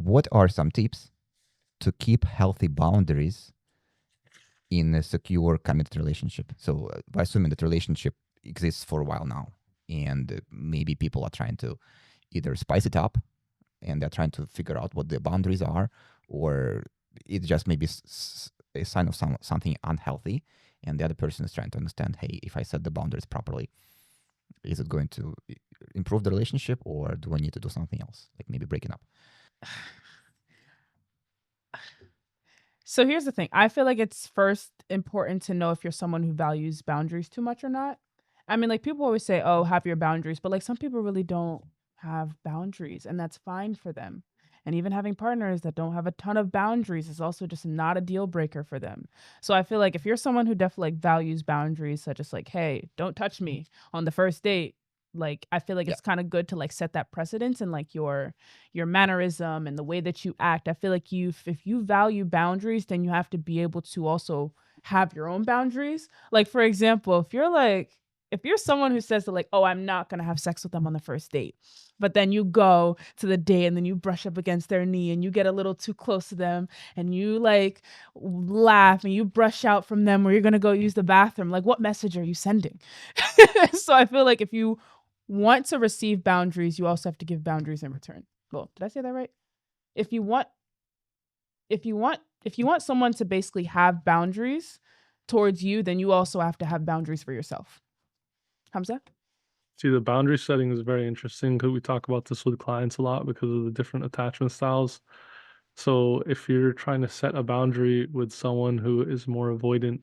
what are some tips to keep healthy boundaries in a secure, committed relationship? So assuming that relationship exists for a while now, and maybe people are trying to either spice it up and they're trying to figure out what the boundaries are, or it's just maybe a sign of something unhealthy, and the other person is trying to understand, hey, if I set the boundaries properly, is it going to improve the relationship, or do I need to do something else, like maybe breaking up? So here's the thing. I feel like it's first important to know if you're someone who values boundaries too much or not. I mean, like people always say, oh, have your boundaries, but like some people really don't have boundaries, and that's fine for them. And even having partners that don't have a ton of boundaries is also just not a deal breaker for them. So I feel like if you're someone who definitely like values boundaries, such as like, hey, don't touch me on the first date, like I feel like Yeah. it's kind of good to like set that precedence and like your mannerism and the way that you act. I feel like if you value boundaries, then you have to be able to also have your own boundaries. Like for example, if you're someone who says that like, oh, I'm not gonna have sex with them on the first date, but then you go to the date and then you brush up against their knee and you get a little too close to them and you like laugh and you brush out from them where you're gonna go use the bathroom, like what message are you sending? So I feel like if you want to receive boundaries, you also have to give boundaries in return. Well, did I say that right? If you want if you want someone to basically have boundaries towards you, then you also have to have boundaries for yourself. Hamza? See, the boundary setting is very interesting because we talk about this with clients a lot because of the different attachment styles. So if you're trying to set a boundary with someone who is more avoidant,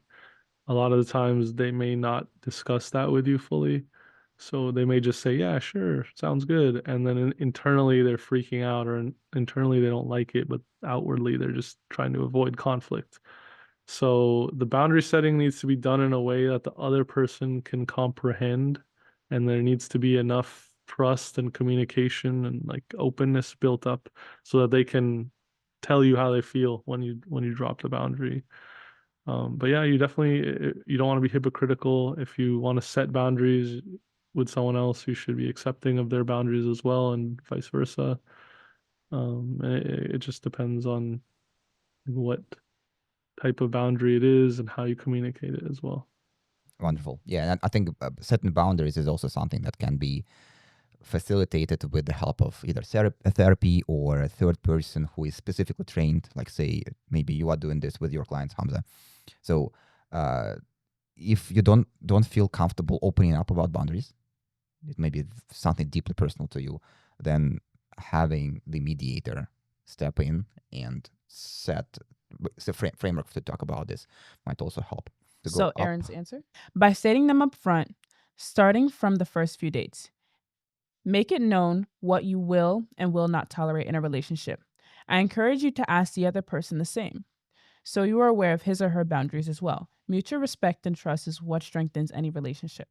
a lot of the times they may not discuss that with you fully. So they may just say, yeah, sure, sounds good. And then internally they're freaking out, or internally they don't like it, but outwardly they're just trying to avoid conflict. So the boundary setting needs to be done in a way that the other person can comprehend, and there needs to be enough trust and communication and like openness built up so that they can tell you how they feel when you drop the boundary. But yeah, you don't want to be hypocritical. If you want to set boundaries with someone else, you should be accepting of their boundaries as well, and vice versa. It just depends on what type of boundary it is and how you communicate it as well. Wonderful. Yeah, and I think setting boundaries is also something that can be facilitated with the help of either therapy or a third person who is specifically trained. Like, say, maybe you are doing this with your clients, Hamza. So, if you don't feel comfortable opening up about boundaries, it may be something deeply personal to you, then having the mediator step in and set the framework to talk about this might also help. To go So up. Aaron's answer? By stating them up front, starting from the first few dates. Make it known what you will and will not tolerate in a relationship. I encourage you to ask the other person the same, so you are aware of his or her boundaries as well. Mutual respect and trust is what strengthens any relationship.